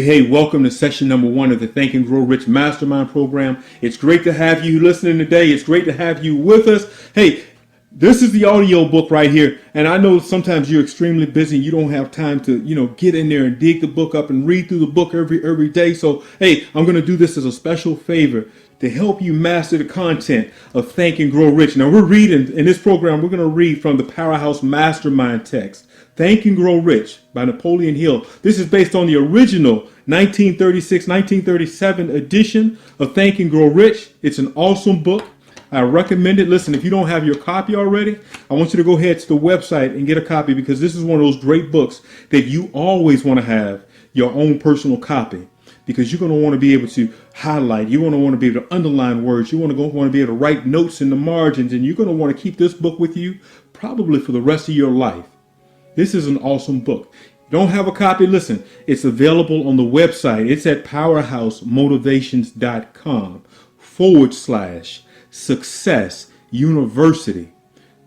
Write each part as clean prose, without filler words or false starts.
Hey, welcome to session number 1 of the Think and Grow Rich Mastermind program. It's great to have you listening today. It's great to have you with us. Hey, this is the audiobook right here. And I know sometimes you're extremely busy and you don't have time to, get in there and dig the book up and read through the book every day. So, hey, I'm going to do this as a special favor to help you master the content of Think and Grow Rich. Now, we're reading in this program, we're going to read from the Powerhouse Mastermind text, Think and Grow Rich by Napoleon Hill. This is based on the original 1936-1937 edition of Think and Grow Rich. It's an awesome book. I recommend it. Listen, if you don't have your copy already, I want you to go ahead to the website and get a copy, because this is one of those great books that you always want to have your own personal copy, because you're going to want to be able to highlight. You're going to want to be able to underline words. You want to be able to write notes in the margins, and you're going to want to keep this book with you probably for the rest of your life. This is an awesome book. If you don't have a copy, listen, it's available on the website. It's at powerhousemotivations.com/success university.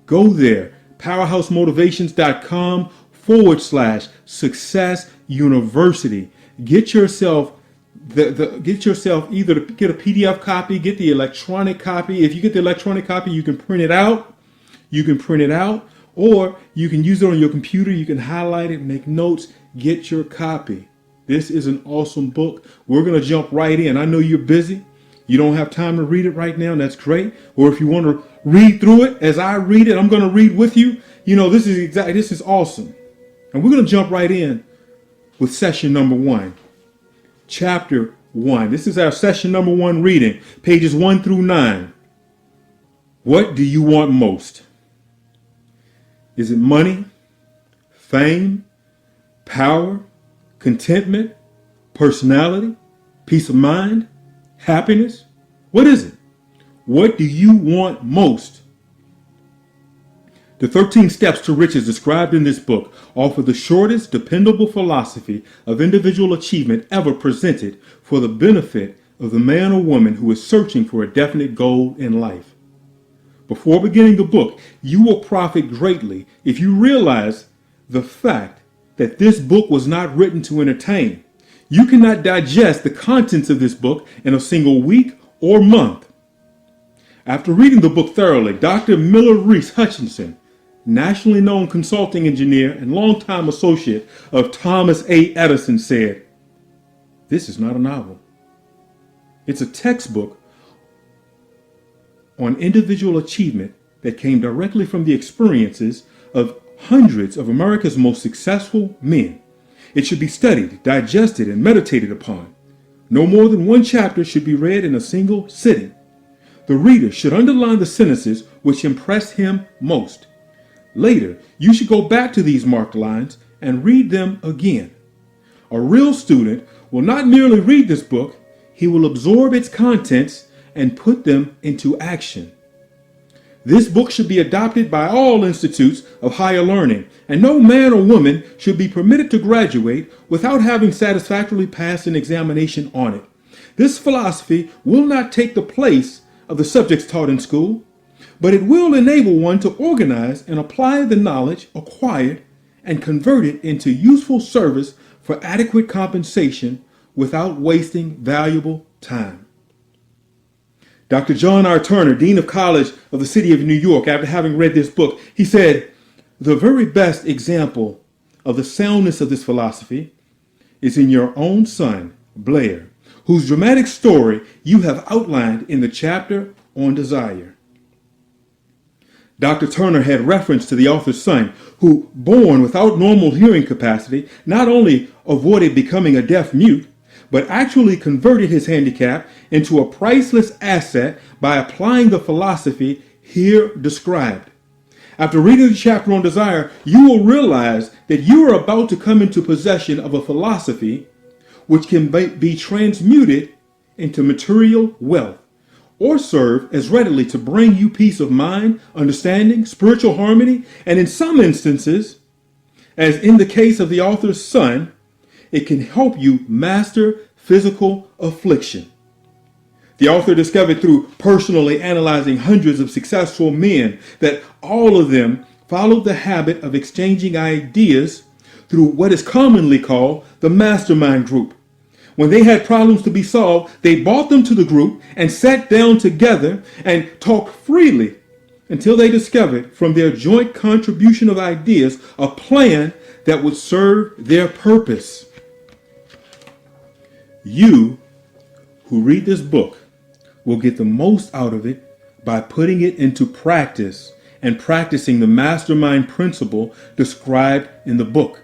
Go there, powerhousemotivations.com/success university. Get yourself either to get a PDF copy, get the electronic copy. If you get the electronic copy, you can print it out. Or you can use it on your computer. You can highlight it, make notes, get your copy. This is an awesome book. We're going to jump right in. I know you're busy. You don't have time to read it right now, and that's great. Or if you want to read through it as I read it, I'm going to read with you. This is awesome. And we're going to jump right in with session number 1, chapter 1. This is our session number 1 reading, pages 1 through 9. What do you want most? Is it money, fame, power, contentment, personality, peace of mind, happiness? What is it? What do you want most? The 13 steps to riches described in this book offer the shortest, dependable philosophy of individual achievement ever presented for the benefit of the man or woman who is searching for a definite goal in life. Before beginning the book, you will profit greatly if you realize the fact that this book was not written to entertain. You cannot digest the contents of this book in a single week or month. After reading the book thoroughly, Dr. Miller Reese Hutchinson, nationally known consulting engineer and longtime associate of Thomas A. Edison, said, "This is not a novel. It's a textbook on individual achievement that came directly from the experiences of hundreds of America's most successful men. It should be studied, digested, and meditated upon. No more than one chapter should be read in a single sitting. The reader should underline the sentences which impressed him most. Later, you should go back to these marked lines and read them again. A real student will not merely read this book, he will absorb its contents and put them into action. This book should be adopted by all institutes of higher learning, and no man or woman should be permitted to graduate without having satisfactorily passed an examination on it. This philosophy will not take the place of the subjects taught in school, but it will enable one to organize and apply the knowledge acquired and convert it into useful service for adequate compensation without wasting valuable time." Dr. John R. Turner, Dean of College of the City of New York, after having read this book, he said, "The very best example of the soundness of this philosophy is in your own son, Blair, whose dramatic story you have outlined in the chapter on desire." Dr. Turner had reference to the author's son, who, born without normal hearing capacity, not only avoided becoming a deaf mute, but actually converted his handicap into a priceless asset by applying the philosophy here described. After reading the chapter on desire, you will realize that you are about to come into possession of a philosophy which can be transmuted into material wealth, or serve as readily to bring you peace of mind, understanding, spiritual harmony, and in some instances, as in the case of the author's son, it can help you master physical affliction. The author discovered through personally analyzing hundreds of successful men that all of them followed the habit of exchanging ideas through what is commonly called the mastermind group. When they had problems to be solved, they brought them to the group and sat down together and talked freely until they discovered from their joint contribution of ideas a plan that would serve their purpose. You who read this book will get the most out of it by putting it into practice and practicing the mastermind principle described in the book.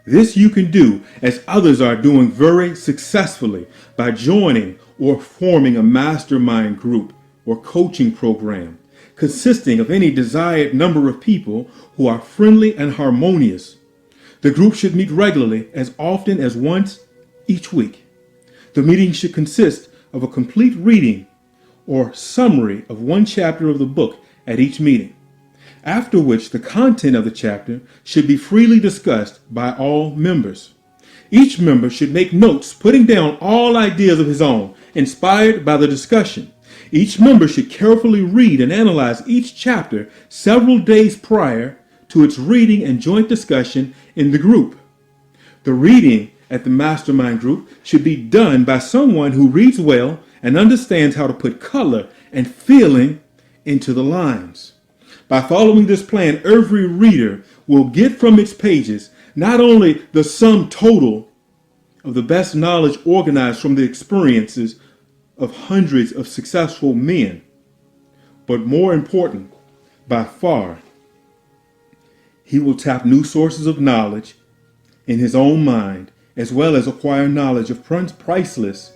This you can do, as others are doing very successfully, by joining or forming a mastermind group or coaching program consisting of any desired number of people who are friendly and harmonious. The group should meet regularly, as often as once each week. The meeting should consist of a complete reading or summary of one chapter of the book at each meeting, after which the content of the chapter should be freely discussed by all members. Each member should make notes, putting down all ideas of his own, inspired by the discussion. Each member should carefully read and analyze each chapter several days prior to its reading and joint discussion in the group. The reading at the mastermind group should be done by someone who reads well and understands how to put color and feeling into the lines. By following this plan, every reader will get from its pages not only the sum total of the best knowledge organized from the experiences of hundreds of successful men, but more important, by far, he will tap new sources of knowledge in his own mind, as well as acquire knowledge of priceless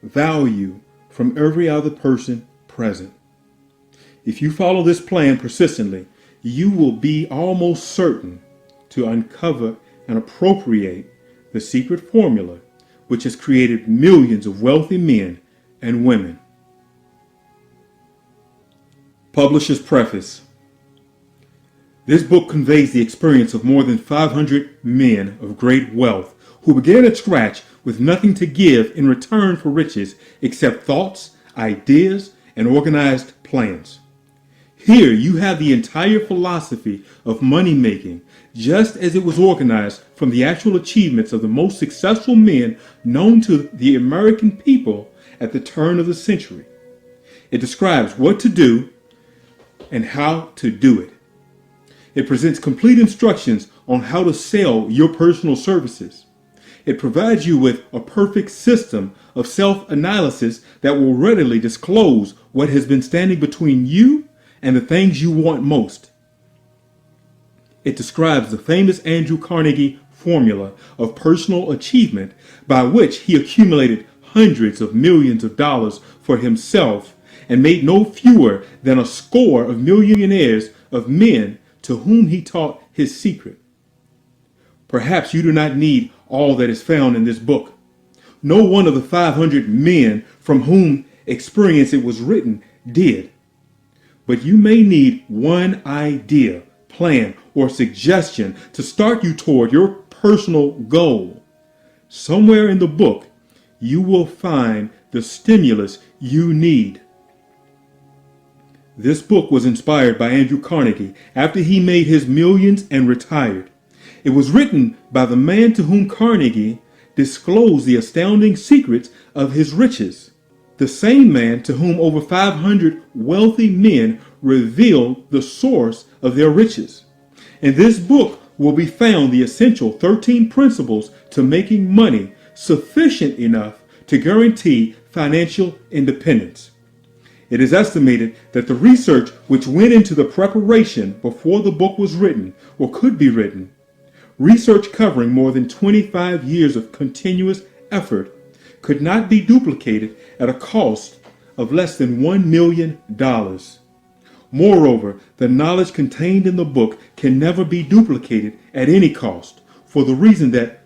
value from every other person present. If you follow this plan persistently, you will be almost certain to uncover and appropriate the secret formula which has created millions of wealthy men and women. Publisher's Preface. This book conveys the experience of more than 500 men of great wealth who began at scratch with nothing to give in return for riches except thoughts, ideas, and organized plans. Here you have the entire philosophy of money making, just as it was organized from the actual achievements of the most successful men known to the American people at the turn of the century. It describes what to do and how to do it. It presents complete instructions on how to sell your personal services. It provides you with a perfect system of self-analysis that will readily disclose what has been standing between you and the things you want most. It describes the famous Andrew Carnegie formula of personal achievement by which he accumulated hundreds of millions of dollars for himself and made no fewer than a score of millionaires of men to whom he taught his secret. Perhaps you do not need all that is found in this book. No one of the 500 men from whom experience it was written did. But you may need one idea, plan, or suggestion to start you toward your personal goal. Somewhere in the book, you will find the stimulus you need. This book was inspired by Andrew Carnegie after he made his millions and retired. It was written by the man to whom Carnegie disclosed the astounding secrets of his riches. The same man to whom over 500 wealthy men revealed the source of their riches. In this book will be found the essential 13 principles to making money sufficient enough to guarantee financial independence. It is estimated that the research which went into the preparation before the book was written or could be written, research covering more than 25 years of continuous effort, could not be duplicated at a cost of less than $1 million. Moreover, the knowledge contained in the book can never be duplicated at any cost, for the reason that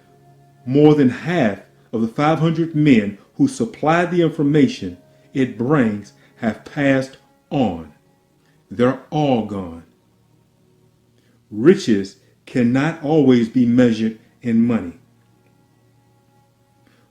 more than half of the 500 men who supplied the information it brings have passed on. They're all gone. Riches cannot always be measured in money.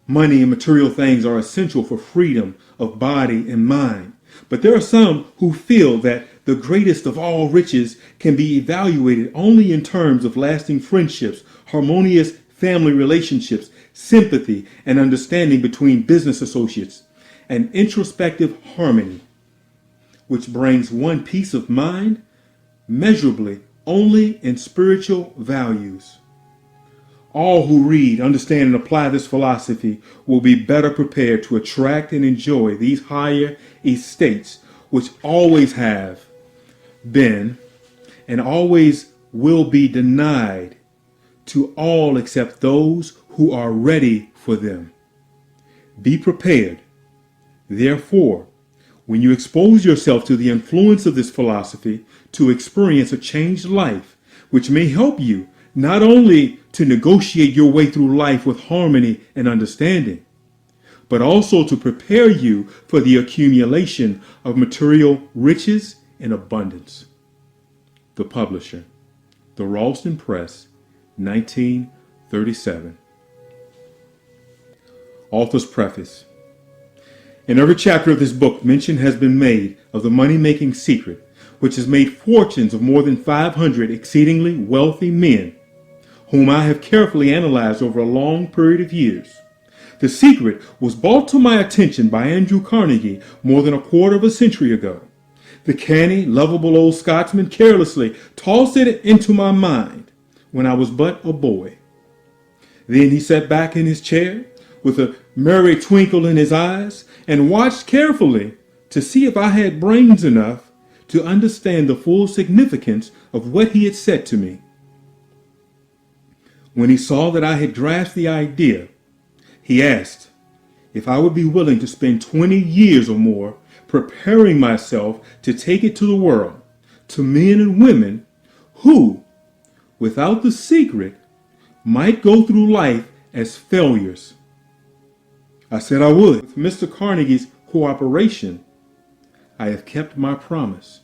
Money and material things are essential for freedom of body and mind. But there are some who feel that the greatest of all riches can be evaluated only in terms of lasting friendships, harmonious family relationships, sympathy, and understanding between business associates, and introspective harmony, which brings one peace of mind, measurably only in spiritual values. All who read, understand, and apply this philosophy will be better prepared to attract and enjoy these higher estates, which always have been and always will be denied to all except those who are ready for them. Be prepared, therefore, when you expose yourself to the influence of this philosophy, to experience a changed life, which may help you not only to negotiate your way through life with harmony and understanding, but also to prepare you for the accumulation of material riches in abundance. The Publisher, The Ralston Press, 1937. Author's Preface. In every chapter of this book, mention has been made of the money-making secret, which has made fortunes of more than 500 exceedingly wealthy men, whom I have carefully analyzed over a long period of years. The secret was brought to my attention by Andrew Carnegie more than a quarter of a century ago. The canny, lovable old Scotsman carelessly tossed it into my mind when I was but a boy. Then he sat back in his chair with a merry twinkle in his eyes and watched carefully to see if I had brains enough to understand the full significance of what he had said to me. When he saw that I had grasped the idea, he asked if I would be willing to spend 20 years or more preparing myself to take it to the world, to men and women who, without the secret, might go through life as failures. I said I would. With Mr. Carnegie's cooperation, I have kept my promise.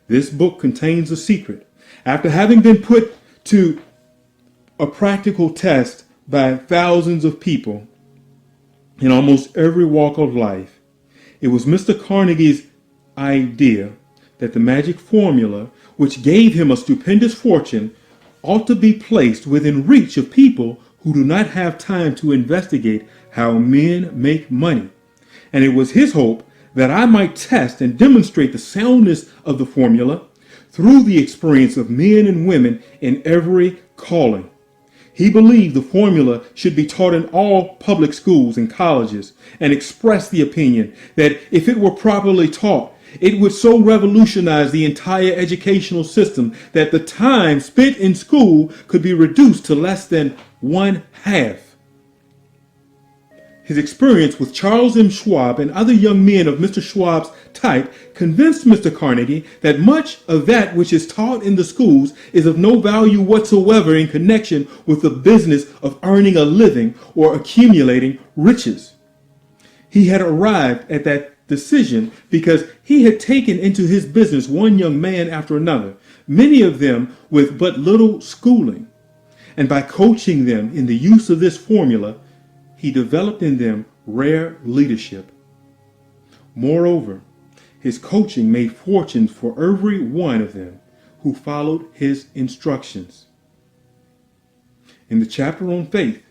This book contains a secret. After having been put to a practical test by thousands of people in almost every walk of life, it was Mr. Carnegie's idea that the magic formula, which gave him a stupendous fortune, ought to be placed within reach of people who do not have time to investigate how men make money. And it was his hope that I might test and demonstrate the soundness of the formula through the experience of men and women in every calling. He believed the formula should be taught in all public schools and colleges, and expressed the opinion that if it were properly taught, it would so revolutionize the entire educational system that the time spent in school could be reduced to less than one half. His experience with Charles M. Schwab and other young men of Mr. Schwab's type convinced Mr. Carnegie that much of that which is taught in the schools is of no value whatsoever in connection with the business of earning a living or accumulating riches. He had arrived at that decision because he had taken into his business one young man after another, many of them with but little schooling. And by coaching them in the use of this formula, he developed in them rare leadership. Moreover, his coaching made fortunes for every one of them who followed his instructions. In the chapter on faith,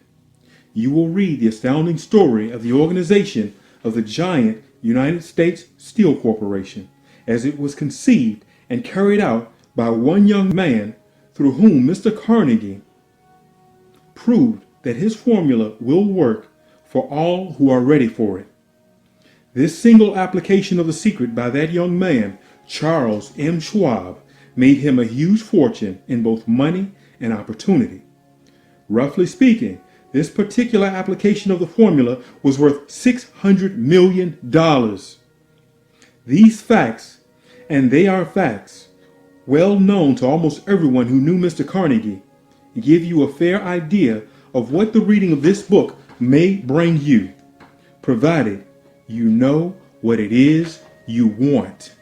you will read the astounding story of the organization of the giant United States Steel Corporation, as it was conceived and carried out by one young man through whom Mr. Carnegie proved that his formula will work for all who are ready for it. This single application of the secret by that young man, Charles M. Schwab, made him a huge fortune in both money and opportunity. Roughly speaking, this particular application of the formula was worth $600 million. These facts, and they are facts, well known to almost everyone who knew Mr. Carnegie, give you a fair idea of what the reading of this book may bring you, provided you know what it is you want.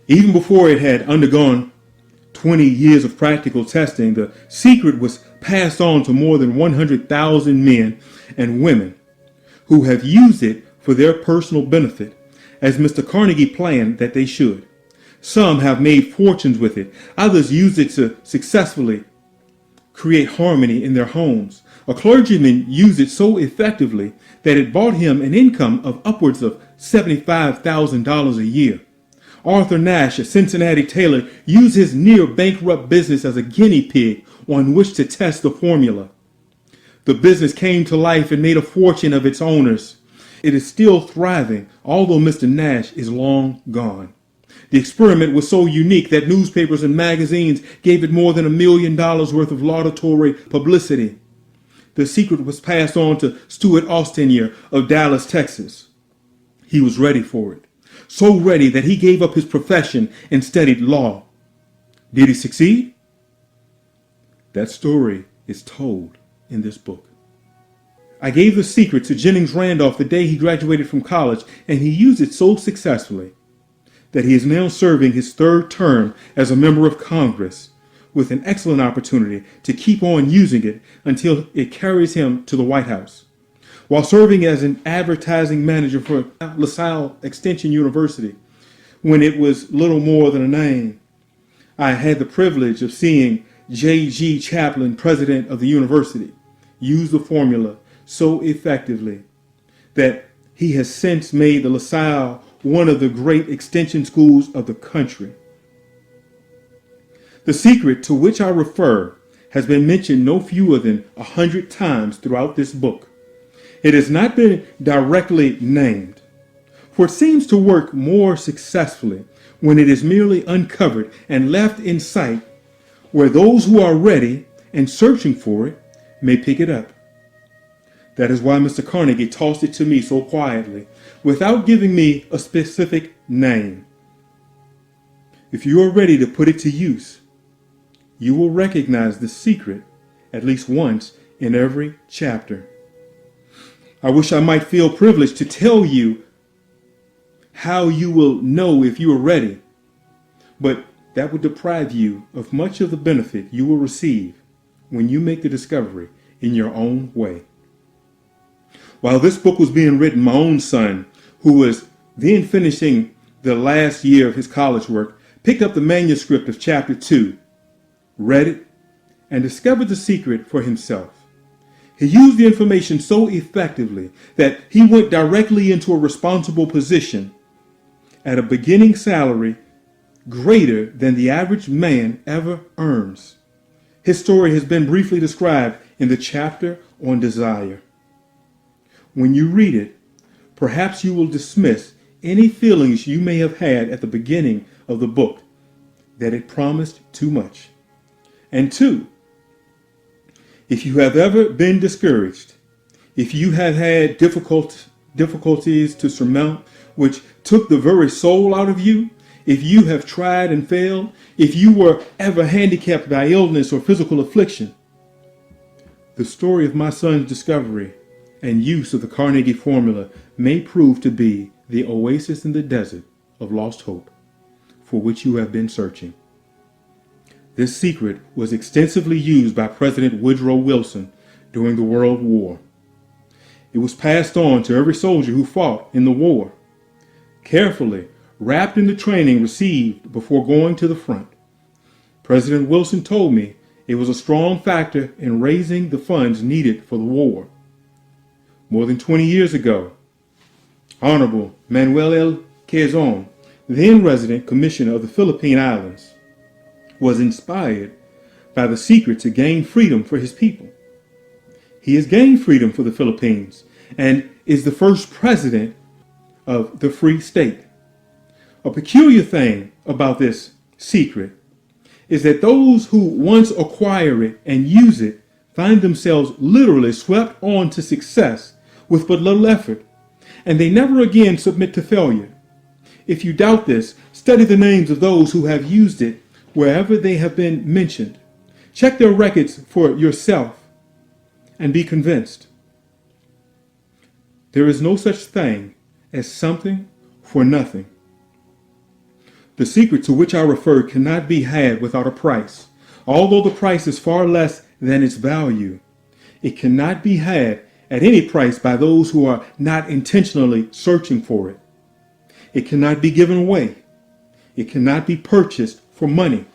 Even before it had undergone 20 years of practical testing, the secret was passed on to more than 100,000 men and women who have used it for their personal benefit, as Mr. Carnegie planned that they should. Some have made fortunes with it. Others used it to successfully create harmony in their homes. A clergyman used it so effectively that it brought him an income of upwards of $75,000 a year. Arthur Nash, a Cincinnati tailor, used his near-bankrupt business as a guinea pig on which to test the formula. The business came to life and made a fortune of its owners. It is still thriving, although Mr. Nash is long gone. The experiment was so unique that newspapers and magazines gave it more than $1 million worth of laudatory publicity. The secret was passed on to Stuart Austinier of Dallas, Texas. He was ready for it. So ready that he gave up his profession and studied law. Did he succeed? That story is told in this book. I gave the secret to Jennings Randolph the day he graduated from college, and he used it so successfully that he is now serving his third term as a member of Congress, with an excellent opportunity to keep on using it until it carries him to the White House. While serving as an advertising manager for LaSalle Extension University, when it was little more than a name, I had the privilege of seeing J.G. Chaplin, president of the university, use the formula so effectively that he has since made the LaSalle one of the great extension schools of the country. The secret to which I refer has been mentioned no fewer than 100 times throughout this book. It has not been directly named, for it seems to work more successfully when it is merely uncovered and left in sight, where those who are ready and searching for it may pick it up. That is why Mr. Carnegie tossed it to me so quietly, without giving me a specific name. If you are ready to put it to use, you will recognize the secret at least once in every chapter. I wish I might feel privileged to tell you how you will know if you are ready, but that would deprive you of much of the benefit you will receive when you make the discovery in your own way. While this book was being written, my own son, who was then finishing the last year of his college work, picked up the manuscript of chapter 2, read it, and discovered the secret for himself. He used the information so effectively that he went directly into a responsible position at a beginning salary greater than the average man ever earns. His story has been briefly described in the chapter on desire. When you read it, perhaps you will dismiss any feelings you may have had at the beginning of the book that it promised too much. And 2, if you have ever been discouraged, if you have had difficulties to surmount which took the very soul out of you, if you have tried and failed, if you were ever handicapped by illness or physical affliction, the story of my son's discovery and use of the Carnegie formula may prove to be the oasis in the desert of lost hope for which you have been searching. This secret was extensively used by President Woodrow Wilson during the World War. It was passed on to every soldier who fought in the war, carefully wrapped in the training received before going to the front. President Wilson told me it was a strong factor in raising the funds needed for the war. More than 20 years ago, Honorable Manuel L. Quezon, then resident commissioner of the Philippine Islands, was inspired by the secret to gain freedom for his people. He has gained freedom for the Philippines and is the first president of the Free State. A peculiar thing about this secret is that those who once acquire it and use it find themselves literally swept on to success with but little effort, and they never again submit to failure. If you doubt this, study the names of those who have used it wherever they have been mentioned. Check their records for yourself and be convinced. There is no such thing as something for nothing. The secret to which I refer cannot be had without a price. Although the price is far less than its value, it cannot be had at any price by those who are not intentionally searching for it. It cannot be given away. It cannot be purchased for money,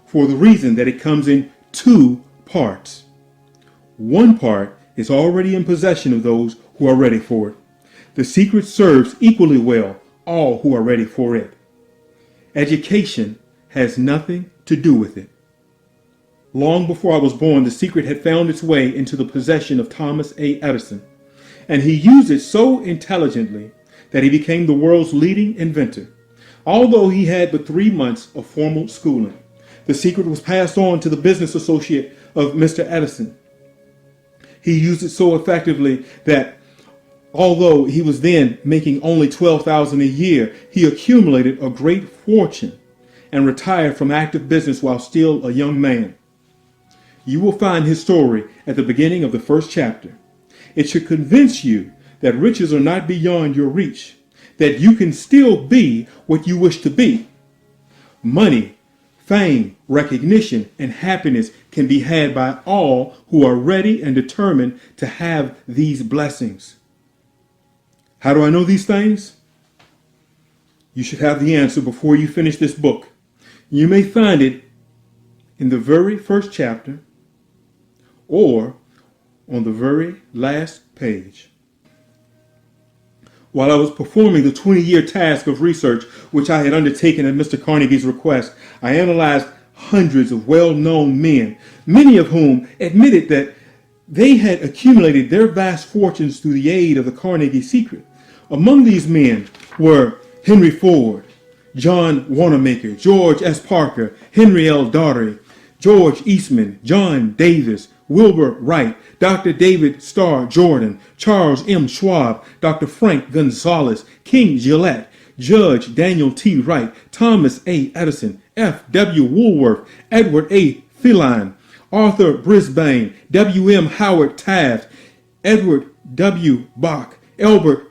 for the reason that it comes in 2 parts. One part is already in possession of those who are ready for it. The secret serves equally well all who are ready for it. Education has nothing to do with it. Long before I was born, the secret had found its way into the possession of Thomas A. Edison, and he used it so intelligently that he became the world's leading inventor. Although he had but 3 months of formal schooling, the secret was passed on to the business associate of Mr. Edison. He used it so effectively that although he was then making only $12,000 a year, he accumulated a great fortune and retired from active business while still a young man. You will find his story at the beginning of the first chapter. It should convince you that riches are not beyond your reach, that you can still be what you wish to be. Money, fame, recognition, and happiness can be had by all who are ready and determined to have these blessings. How do I know these things? You should have the answer before you finish this book. You may find it in the very first chapter or on the very last page. While I was performing the 20-year task of research which I had undertaken at Mr. Carnegie's request, I analyzed hundreds of well-known men, many of whom admitted that they had accumulated their vast fortunes through the aid of the Carnegie secret. Among these men were Henry Ford, John Wanamaker, George S. Parker, Henry L. Daugherty, George Eastman, John Davis, Wilbur Wright, Dr. David Starr Jordan, Charles M. Schwab, Dr. Frank Gonzalez, King Gillette, Judge Daniel T. Wright, Thomas A. Edison, F. W. Woolworth, Edward A. Thielen, Arthur Brisbane, W. M. Howard Taft, Edward W. Bach, Albert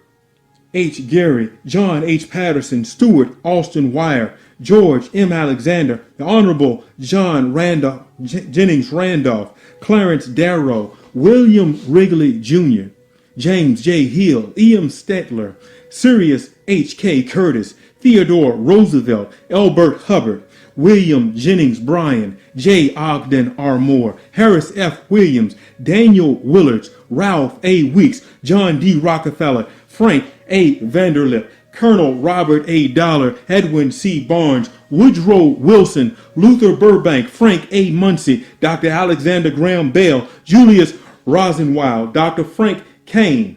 H. Gary, John H. Patterson, Stuart Austin Wire, George M. Alexander, the Honorable John Randolph, Jennings Randolph, Clarence Darrow, William Wrigley Jr., James J. Hill, E. M. Stetler, Sirius H. K. Curtis, Theodore Roosevelt, Elbert Hubbard, William Jennings Bryan, J. Ogden R. Moore, Harris F. Williams, Daniel Willards, Ralph A. Weeks, John D. Rockefeller, Frank A. Vanderlip, Colonel Robert A. Dollar, Edwin C. Barnes, Woodrow Wilson, Luther Burbank, Frank A. Muncie, Dr. Alexander Graham Bell, Julius Rosenwald, Dr. Frank Kane,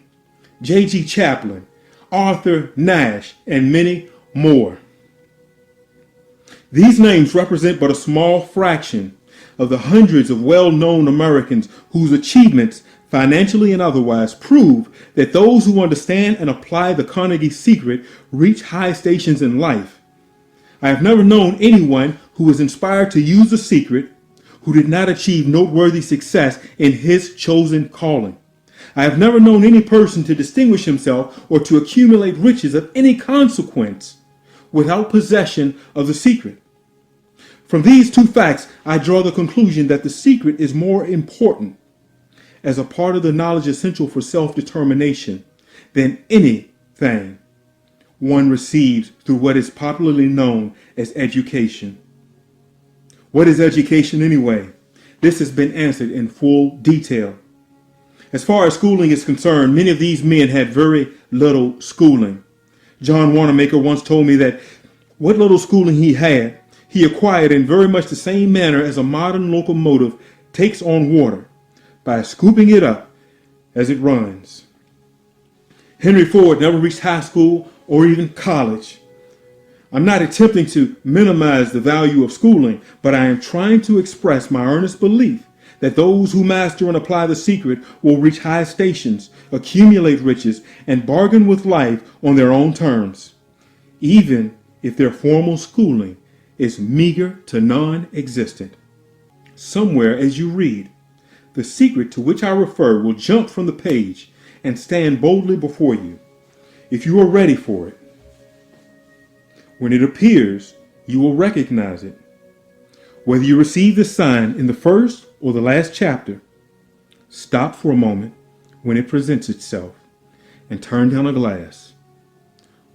J.G. Chaplin, Arthur Nash, and many more. These names represent but a small fraction of the hundreds of well-known Americans whose achievements, financially and otherwise, prove that those who understand and apply the Carnegie secret reach high stations in life. I have never known anyone who was inspired to use the secret who did not achieve noteworthy success in his chosen calling. I have never known any person to distinguish himself or to accumulate riches of any consequence without possession of the secret. From these two facts, I draw the conclusion that the secret is more important as a part of the knowledge essential for self-determination than anything one receives through what is popularly known as education. What is education anyway? This has been answered in full detail. As far as schooling is concerned, many of these men had very little schooling. John Wanamaker once told me that what little schooling he had, he acquired in very much the same manner as a modern locomotive takes on water, by scooping it up as it runs. Henry Ford never reached high school or even college. I'm not attempting to minimize the value of schooling, but I am trying to express my earnest belief that those who master and apply the secret will reach high stations, accumulate riches, and bargain with life on their own terms, even if their formal schooling is meager to non-existent. Somewhere as you read, the secret to which I refer will jump from the page and stand boldly before you, if you are ready for it. When it appears, you will recognize it. Whether you receive the sign in the first or the last chapter, stop for a moment when it presents itself and turn down a glass,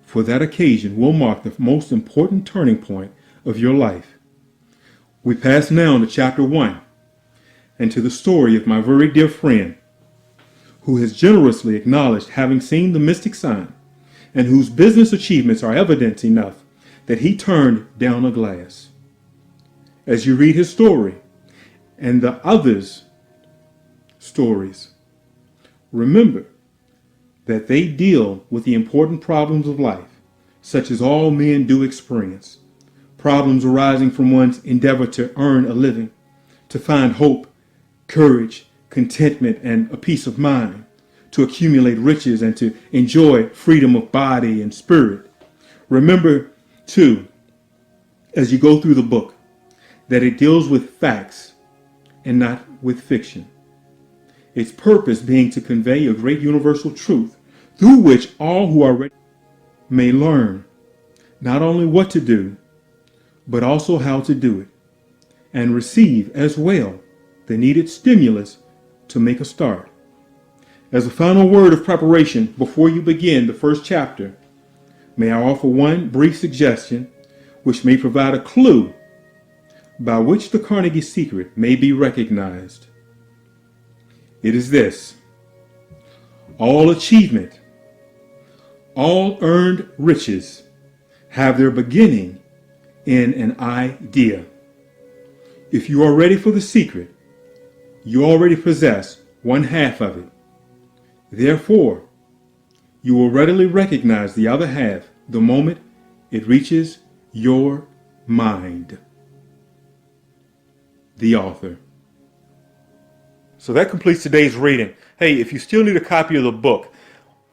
for that occasion will mark the most important turning point of your life. We pass now to chapter 1. and to the story of my very dear friend, who has generously acknowledged having seen the mystic sign, and whose business achievements are evidence enough that he turned down a glass. As you read his story and the others' stories, remember that they deal with the important problems of life, such as all men do experience. Problems arising from one's endeavor to earn a living, to find hope, courage, contentment, and a peace of mind, to accumulate riches and to enjoy freedom of body and spirit. Remember, too, as you go through the book, that it deals with facts and not with fiction. Its purpose being to convey a great universal truth through which all who are ready may learn not only what to do, but also how to do it, and receive as well the needed stimulus to make a start. As a final word of preparation before you begin the first chapter, may I offer one brief suggestion which may provide a clue by which the Carnegie secret may be recognized. It is this: all achievement, all earned riches have their beginning in an idea. If you are ready for the secret, you already possess one half of it. Therefore, you will readily recognize the other half the moment it reaches your mind. The author. So that completes today's reading. Hey, if you still need a copy of the book,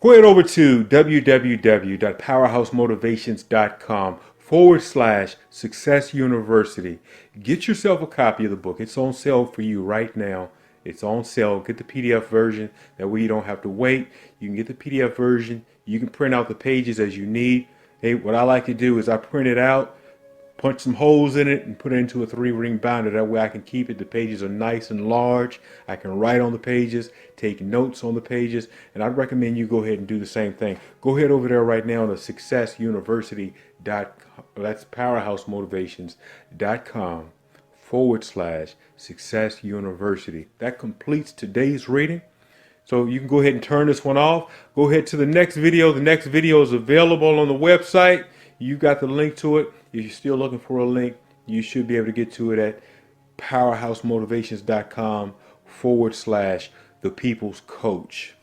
go ahead over to www.powerhousemotivations.com/Success University. Get yourself a copy of the book. It's on sale for you right now. It's on sale. Get the PDF version. That way you don't have to wait. You can get the PDF version. You can print out the pages as you need. Hey, what I like to do is I print it out, punch some holes in it, and put it into a 3-ring binder. That way I can keep it. The pages are nice and large. I can write on the pages, take notes on the pages, and I'd recommend you go ahead and do the same thing. Go ahead over there right now to successuniversity.com. That's powerhousemotivations.com/Success University. That completes today's reading. So you can go ahead and turn this one off. Go ahead to the next video. The next video is available on the website. You got the link to it. If you're still looking for a link, you should be able to get to it at powerhousemotivations.com/The People's Coach.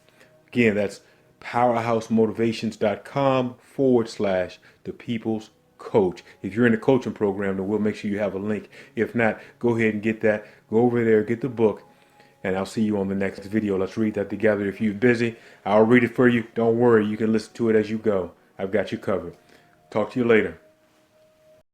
Again, that's powerhousemotivations.com/The People's Coach. If you're in the coaching program, then we'll make sure you have a link. If not, go ahead and get that. Go over there, get the book, and I'll see you on the next video. Let's read that together. If you're busy, I'll read it for you. Don't worry, you can listen to it as you go. I've got you covered. Talk to you later.